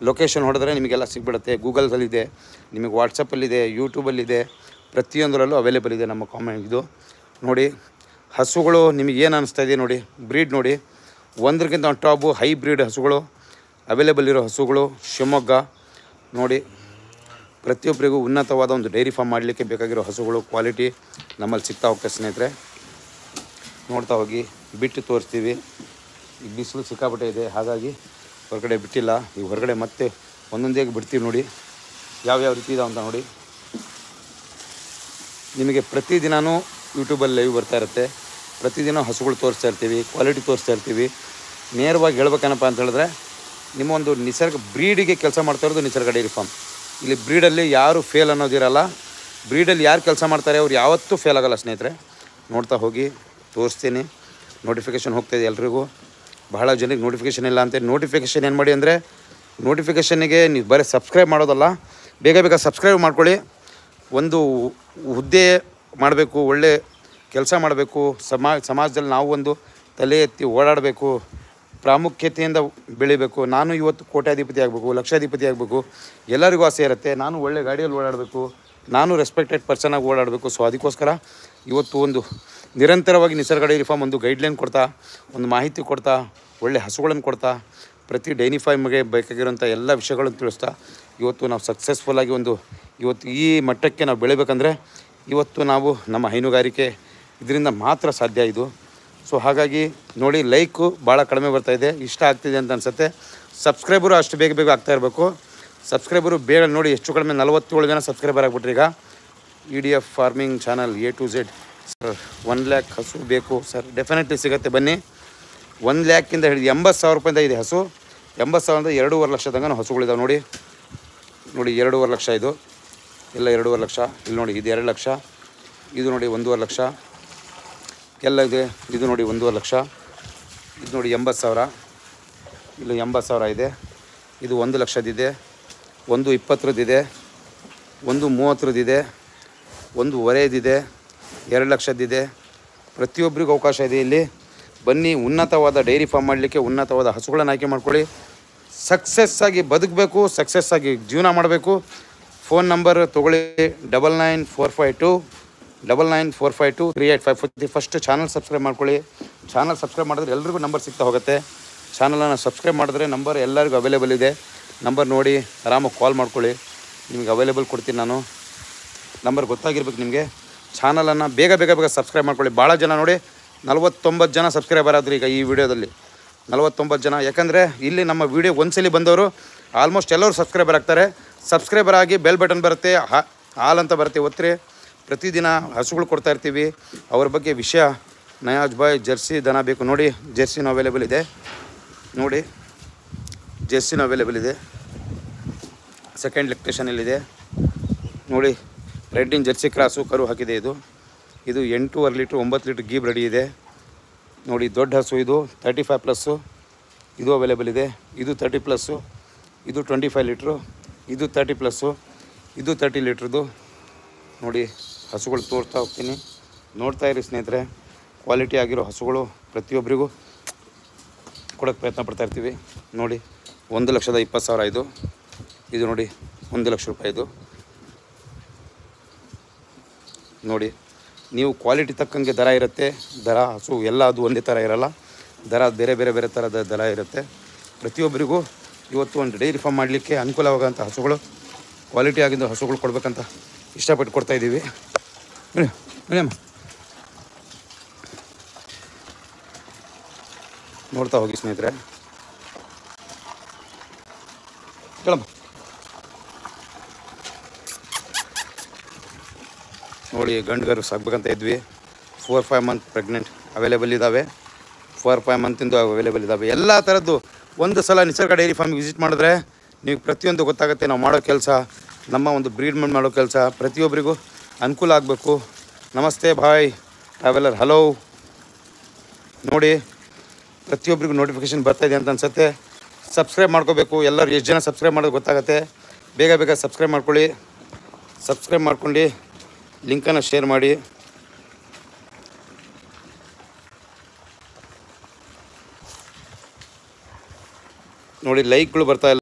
Location ಹೊಡೆದ್ರೆ ನಿಮಗೆಲ್ಲ ಸಿಗ್ಬಿಡುತ್ತೆ. ಗೂಗಲ್ದಲ್ಲಿದೆ, ನಿಮಗೆ ವಾಟ್ಸಪ್ಪಲ್ಲಿದೆ, ಯೂಟ್ಯೂಬಲ್ಲಿದೆ, ಪ್ರತಿಯೊಂದರಲ್ಲೂ ಅವೈಲೇಬಲ್ ಇದೆ ನಮ್ಮ ಕಾಮೆಂಟ್. ಇದು ನೋಡಿ ಹಸುಗಳು ನಿಮಗೇನು ಅನ್ನಿಸ್ತಾ ಇದೆ ನೋಡಿ, ಬ್ರೀಡ್ ನೋಡಿ, ಒಂದಕ್ಕಿಂತ ಒಂದು ಟಾಪು ಹೈ ಬ್ರೀಡ್ ಹಸುಗಳು ಅವೈಲೇಬಲ್ ಇರೋ ಹಸುಗಳು ಶಿವಮೊಗ್ಗ ನೋಡಿ. ಪ್ರತಿಯೊಬ್ಬರಿಗೂ ಉನ್ನತವಾದ ಒಂದು ಡೈರಿ ಫಾರ್ಮ್ ಮಾಡಲಿಕ್ಕೆ ಬೇಕಾಗಿರೋ ಹಸುಗಳು ಕ್ವಾಲಿಟಿ ನಮ್ಮಲ್ಲಿ ಸಿಗ್ತಾ ಹೋಗ್ತದೆ ಸ್ನೇಹಿತರೆ. ನೋಡ್ತಾ ಹೋಗಿ ಬಿಟ್ಟು ತೋರಿಸ್ತೀವಿ. ಈಗ ಬಿಸಿಲು ಸಿಕ್ಕಾಪಟ್ಟೆ ಇದೆ, ಹಾಗಾಗಿ ಹೊರಗಡೆ ಬಿಟ್ಟಿಲ್ಲ. ಈಗ ಹೊರಗಡೆ ಮತ್ತೆ ಒಂದೊಂದೇ ಬಿಡ್ತೀವಿ ನೋಡಿ ಯಾವ್ಯಾವ ರೀತಿ ಇದಾವೆ ಅಂತ ನೋಡಿ. ನಿಮಗೆ ಪ್ರತಿದಿನವೂ ಯೂಟ್ಯೂಬಲ್ಲಿ ಲೈವ್ ಬರ್ತಾ ಇರುತ್ತೆ. ಪ್ರತಿದಿನ ಹಸುಗಳು ತೋರಿಸ್ತಾ ಇರ್ತೀವಿ, ಕ್ವಾಲಿಟಿ ತೋರಿಸ್ತಾ ಇರ್ತೀವಿ. ನೇರವಾಗಿ ಹೇಳ್ಬೇಕೇನಪ್ಪ ಅಂತ ಹೇಳಿದ್ರೆ ನಿಮ್ಮ ಒಂದು ನಿಸರ್ಗ ಬ್ರೀಡಿಗೆ ಕೆಲಸ ಮಾಡ್ತಾ ಇರೋದು ನಿಸರ್ಗ ಡೈರಿ ಫಾರ್ಮ್. ಇಲ್ಲಿ ಬ್ರೀಡಲ್ಲಿ ಯಾರು ಫೇಲ್ ಅನ್ನೋದಿರಲ್ಲ. ಬ್ರೀಡಲ್ಲಿ ಯಾರು ಕೆಲಸ ಮಾಡ್ತಾರೆ ಅವ್ರು ಯಾವತ್ತೂ ಫೇಲ್ ಆಗೋಲ್ಲ ಸ್ನೇಹಿತರೆ. ನೋಡ್ತಾ ಹೋಗಿ ತೋರಿಸ್ತೀನಿ. ನೋಟಿಫಿಕೇಷನ್ ಹೋಗ್ತಾಯಿದೆ ಎಲ್ರಿಗೂ. ಬಹಳ ಜನಕ್ಕೆ ನೋಟಿಫಿಕೇಷನ್ ಇಲ್ಲ ಅಂತ. ನೋಟಿಫಿಕೇಷನ್ ಏನು ಮಾಡಿ ಅಂದರೆ ನೋಟಿಫಿಕೇಷನ್ನಿಗೆ ನೀವು ಬರೀ ಸಬ್ಸ್ಕ್ರೈಬ್ ಮಾಡೋದಲ್ಲ, ಬೇಗ ಬೇಗ ಸಬ್ಸ್ಕ್ರೈಬ್ ಮಾಡ್ಕೊಳ್ಳಿ. ಒಂದು ಹುದ್ದೆ ಮಾಡಬೇಕು, ಒಳ್ಳೆ ಕೆಲಸ ಮಾಡಬೇಕು, ಸಮಾಜದಲ್ಲಿ ನಾವು ಒಂದು ತಲೆ ಎತ್ತಿ ಓಡಾಡಬೇಕು, ಪ್ರಾಮುಖ್ಯತೆಯಿಂದ ಬೆಳಿಬೇಕು. ನಾನು ಇವತ್ತು ಕೋಟ್ಯಾಧಿಪತಿ ಆಗಬೇಕು, ಲಕ್ಷಾಧಿಪತಿ ಆಗಬೇಕು, ಎಲ್ಲರಿಗೂ ಆಸೆ ಇರುತ್ತೆ. ನಾನು ಒಳ್ಳೆ ಗಾಡಿಯಲ್ಲಿ ಓಡಾಡಬೇಕು, ನಾನು ರೆಸ್ಪೆಕ್ಟೆಡ್ ಪರ್ಸನಾಗಿ ಓಡಾಡಬೇಕು. ಸೊ ಅದಕ್ಕೋಸ್ಕರ ಇವತ್ತು ಒಂದು ನಿರಂತರವಾಗಿ ನಿಸರ್ಗ ಡೈರಿ ಫಾರ್ಮ್ ಒಂದು ಗೈಡ್ಲೈನ್ ಕೊಡ್ತಾ, ಒಂದು ಮಾಹಿತಿ ಕೊಡ್ತಾ, ಒಳ್ಳೆ ಹಸುಗಳನ್ನು ಕೊಡ್ತಾ, ಪ್ರತಿ ಡೈರಿ ಫಾರ್ಮ್ಗೆ ಬೇಕಾಗಿರೋಂಥ ಎಲ್ಲ ವಿಷಯಗಳನ್ನು ತಿಳಿಸ್ತಾ ಇವತ್ತು ನಾವು ಸಕ್ಸಸ್ಫುಲ್ಲಾಗಿ ಇವತ್ತು ಈ ಮಟ್ಟಕ್ಕೆ ನಾವು ಬೆಳಿಬೇಕಂದ್ರೆ ಇವತ್ತು ನಾವು ನಮ್ಮ ಹೈನುಗಾರಿಕೆ ಇದರಿಂದ ಮಾತ್ರ ಸಾಧ್ಯ ಇದು. ಸೊ ಹಾಗಾಗಿ ನೋಡಿ, ಲೈಕು ಭಾಳ ಕಡಿಮೆ ಬರ್ತಾಯಿದೆ, ಇಷ್ಟ ಆಗ್ತಿದೆ ಅಂತ ಅನಿಸುತ್ತೆ. ಸಬ್ಸ್ಕ್ರೈಬರು ಅಷ್ಟು ಬೇಗ ಬೇಗ ಆಗ್ತಾ ಇರಬೇಕು. ಸಬ್ಸ್ಕ್ರೈಬರು ಬೇಗ ನೋಡಿ, ಎಷ್ಟು ಕಡಿಮೆ 47 ಜನ ಸಬ್ಸ್ಕ್ರೈಬರ್ ಆಗಿಬಿಟ್ರಿ ಈಗ. EDF farming channel A to Z. Sir 1 lac ಹಸು ಬೇಕು ಸರ್, ಡೆಫಿನೆಟ್ಲಿ ಸಿಗುತ್ತೆ ಬನ್ನಿ. 1 ಲ್ಯಾಕಿಂದ ಹಿಡಿದು 80,000 ರೂಪಾಯಿಂದ ಇದೆ ಹಸು. 80,000 2.5 ಲಕ್ಷ ತನಕ ಹಸುಗಳಿದಾವೆ ನೋಡಿ. 2.5 ಲಕ್ಷ ಇದು ಎಲ್ಲ 2.5 ಲಕ್ಷ. ಇಲ್ಲಿ ನೋಡಿ ಇದು 2 ಲಕ್ಷ, ಇದು ನೋಡಿ 1.5 ಲಕ್ಷ ಎಲ್ಲ ಇದೆ. ಇದು ನೋಡಿ 1.5 ಲಕ್ಷ, ಇದು ನೋಡಿ 80,000, ಇಲ್ಲಿ 80,000 ಇದೆ. ಇದು 1 ಲಕ್ಷದಿದೆ, 1.20 1.30 1.25 2 ಲಕ್ಷದಿದೆ. ಪ್ರತಿಯೊಬ್ಬರಿಗೂ ಅವಕಾಶ ಇದೆ ಇಲ್ಲಿ. ಬನ್ನಿ, ಉನ್ನತವಾದ ಡೈರಿ ಫಾರ್ಮ್ ಮಾಡಲಿಕ್ಕೆ ಉನ್ನತವಾದ ಹಸುಗಳನ್ನು ಆಯ್ಕೆ ಮಾಡ್ಕೊಳ್ಳಿ. ಸಕ್ಸಸ್ ಆಗಿ ಬದುಕಬೇಕು, ಸಕ್ಸಸ್ ಆಗಿ ಜೀವನ ಮಾಡಬೇಕು. ಫೋನ್ ನಂಬರ್ ತೊಗೊಳ್ಳಿ 9945299452 ಫಸ್ಟ್ ಚಾನಲ್ ಸಬ್ಸ್ಕ್ರೈಬ್ ಮಾಡ್ಕೊಳ್ಳಿ. ಚಾನಲ್ ಸಬ್ಸ್ಕ್ರೈಬ್ ಮಾಡಿದ್ರೆ ಎಲ್ರಿಗೂ ನಂಬರ್ ಸಿಗ್ತಾ ಹೋಗುತ್ತೆ. ಚಾನಲನ್ನು ಸಬ್ಸ್ಕ್ರೈಬ್ ಮಾಡಿದ್ರೆ ನಂಬರ್ ಎಲ್ಲರಿಗೂ ಅವೈಲೇಬಲ್ ಇದೆ. ನಂಬರ್ ನೋಡಿ ಆರಾಮಾಗಿ ಕಾಲ್ ಮಾಡ್ಕೊಳ್ಳಿ, ನಿಮಗೆ ಅವೈಲೇಬಲ್ ಕೊಡ್ತೀನಿ ನಾನು. ನಂಬರ್ ಗೊತ್ತಾಗಿರ್ಬೇಕು ನಿಮಗೆ. ಚಾನಲನ್ನು ಬೇಗ ಬೇಗ ಬೇಗ ಸಬ್ಸ್ಕ್ರೈಬ್ ಮಾಡ್ಕೊಳ್ಳಿ. ಭಾಳ ಜನ ನೋಡಿ 49 ಜನ ಸಬ್ಸ್ಕ್ರೈಬರ್ ಆದರು ಈಗ ಈ ವಿಡಿಯೋದಲ್ಲಿ, 49 ಜನ. ಯಾಕಂದರೆ ಇಲ್ಲಿ ನಮ್ಮ ವಿಡಿಯೋ ಒಂದ್ಸಲಿ ಬಂದವರು ಆಲ್ಮೋಸ್ಟ್ ಎಲ್ಲರೂ ಸಬ್ಸ್ಕ್ರೈಬರ್ ಆಗ್ತಾರೆ. ಸಬ್ಸ್ಕ್ರೈಬರ್ ಆಗಿ ಬೆಲ್ ಬಟನ್ ಬರುತ್ತೆ, ಹಾಲ್ ಅಂತ ಬರುತ್ತೆ, ಒತ್ತಿರಿ. ಪ್ರತಿದಿನ ಹಸುಗಳು ಕೊಡ್ತಾ ಇರ್ತೀವಿ. ಅವ್ರ ಬಗ್ಗೆ ವಿಷಯ ನಯಾಜ್ ಬಾಯ್ ಜರ್ಸಿ ದನ ಬೇಕು ನೋಡಿ, ಜರ್ಸಿನೂ ಅವೈಲೇಬಲ್ ಇದೆ ನೋಡಿ, ಜರ್ಸಿನೂ ಅವೈಲೇಬಲ್ ಇದೆ. ಸೆಕೆಂಡ್ ಲೆಕ್ಟೇಷನಲ್ಲಿದೆ ನೋಡಿ. ರೆಡ್ಡಿನ ಜರ್ಸಿ ಕ್ರಾಸು ಕರು ಹಾಕಿದೆ. ಇದು 8.5 ಲೀಟ್ರ್ 9 ಲೀಟ್ರ್ ಗೀಬ್ ರೆಡಿ ಇದೆ ನೋಡಿ. ದೊಡ್ಡ ಹಸು ಇದು 35+, ಇದು ಅವೈಲೇಬಲ್ ಇದೆ. ಇದು 30+, ಇದು 25 ಲೀಟ್ರು, ಇದು 30+, ಇದು 30 ಲೀಟ್ರದ್ದು ನೋಡಿ. ಹಸುಗಳು ತೋರಿಸ್ತಾ ಹೋಗ್ತೀನಿ, ನೋಡ್ತಾ ಇರಿ ಸ್ನೇಹಿತರೆ. ಕ್ವಾಲಿಟಿ ಆಗಿರೋ ಹಸುಗಳು ಪ್ರತಿಯೊಬ್ಬರಿಗೂ ಕೊಡೋಕ್ಕೆ ಪ್ರಯತ್ನ ಪಡ್ತಾ ಇರ್ತೀವಿ ನೋಡಿ. 1,20,000 ಇದು ನೋಡಿ, 1 ಲಕ್ಷ ರೂಪಾಯಿ ಇದು ನೋಡಿ. ನೀವು ಕ್ವಾಲಿಟಿ ತಕ್ಕಂಗೆ ದರ ಇರುತ್ತೆ. ದರ ಹಸು ಎಲ್ಲ ಅದು ಒಂದೇ ಥರ ಇರೋಲ್ಲ, ದರ ಬೇರೆ ಬೇರೆ ಬೇರೆ ಥರದ ದರ ಇರುತ್ತೆ. ಪ್ರತಿಯೊಬ್ಬರಿಗೂ ಇವತ್ತು ಒಂದು ಡೈರಿ ಫಾರ್ಮ್ ಮಾಡಲಿಕ್ಕೆ ಅನುಕೂಲವಾಗೋಂಥ ಹಸುಗಳು, ಕ್ವಾಲಿಟಿ ಆಗಿದ್ದ ಹಸುಗಳು ಕೊಡಬೇಕಂತ ಇಷ್ಟಪಟ್ಟು ಕೊಡ್ತಾಯಿದ್ದೀವಿ. ಮೇಡಮ್ ನೋಡ್ತಾ ಹೋಗಿ ಸ್ನೇಹಿತರೆ. ಕೇಳಮ್ಮ ನೋಡಿ, ಗಂಡುಗರು ಸಾಕ್ಬೇಕಂತ ಇದ್ವಿ. 4-5 ಮಂತ್ ಪ್ರೆಗ್ನೆಂಟ್ ಅವೈಲೇಬಲ್ ಇದ್ದಾವೆ. 4-5 ಮಂತಿಂದು ಅವೈಲೇಬಲ್ ಇದ್ದಾವೆ. ಎಲ್ಲ ಥರದ್ದು ಒಂದು ಸಲ ನಿಸರ್ಗ ಡೈರಿ ಫಾರ್ಮ್ಗೆ ವಿಸಿಟ್ ಮಾಡಿದ್ರೆ ನೀವು ಪ್ರತಿಯೊಂದು ಗೊತ್ತಾಗುತ್ತೆ. ನಾವು ಮಾಡೋ ಕೆಲಸ, ನಮ್ಮ ಒಂದು ಬ್ರೀಡ್ ಮಾಡೋ ಕೆಲಸ ಪ್ರತಿಯೊಬ್ಬರಿಗೂ ಅನುಕೂಲ ಆಗಬೇಕು. ನಮಸ್ತೆ ಭಾಯ್ ಟ್ರಾವೆಲರ್, ಹಲೋ ನೋಡಿ. ಪ್ರತಿಯೊಬ್ಬರಿಗೂ ನೋಟಿಫಿಕೇಷನ್ ಬರ್ತಾಯಿದೆ ಅಂತ ಅನಿಸುತ್ತೆ. ಸಬ್ಸ್ಕ್ರೈಬ್ ಮಾಡ್ಕೋಬೇಕು. ಎಲ್ಲರೂ ಎಷ್ಟು ಜನ ಸಬ್ಸ್ಕ್ರೈಬ್ ಮಾಡೋದು ಗೊತ್ತಾಗುತ್ತೆ. ಬೇಗ ಬೇಗ ಸಬ್ಸ್ಕ್ರೈಬ್ ಮಾಡ್ಕೊಳ್ಳಿ. ಸಬ್ಸ್ಕ್ರೈಬ್ ಮಾಡ್ಕೊಂಡು ಲಿಂಕನ್ನು ಶೇರ್ ಮಾಡಿ. ನೋಡಿ, ಲೈಕ್ಗಳು ಬರ್ತಾಯಿಲ್ಲ.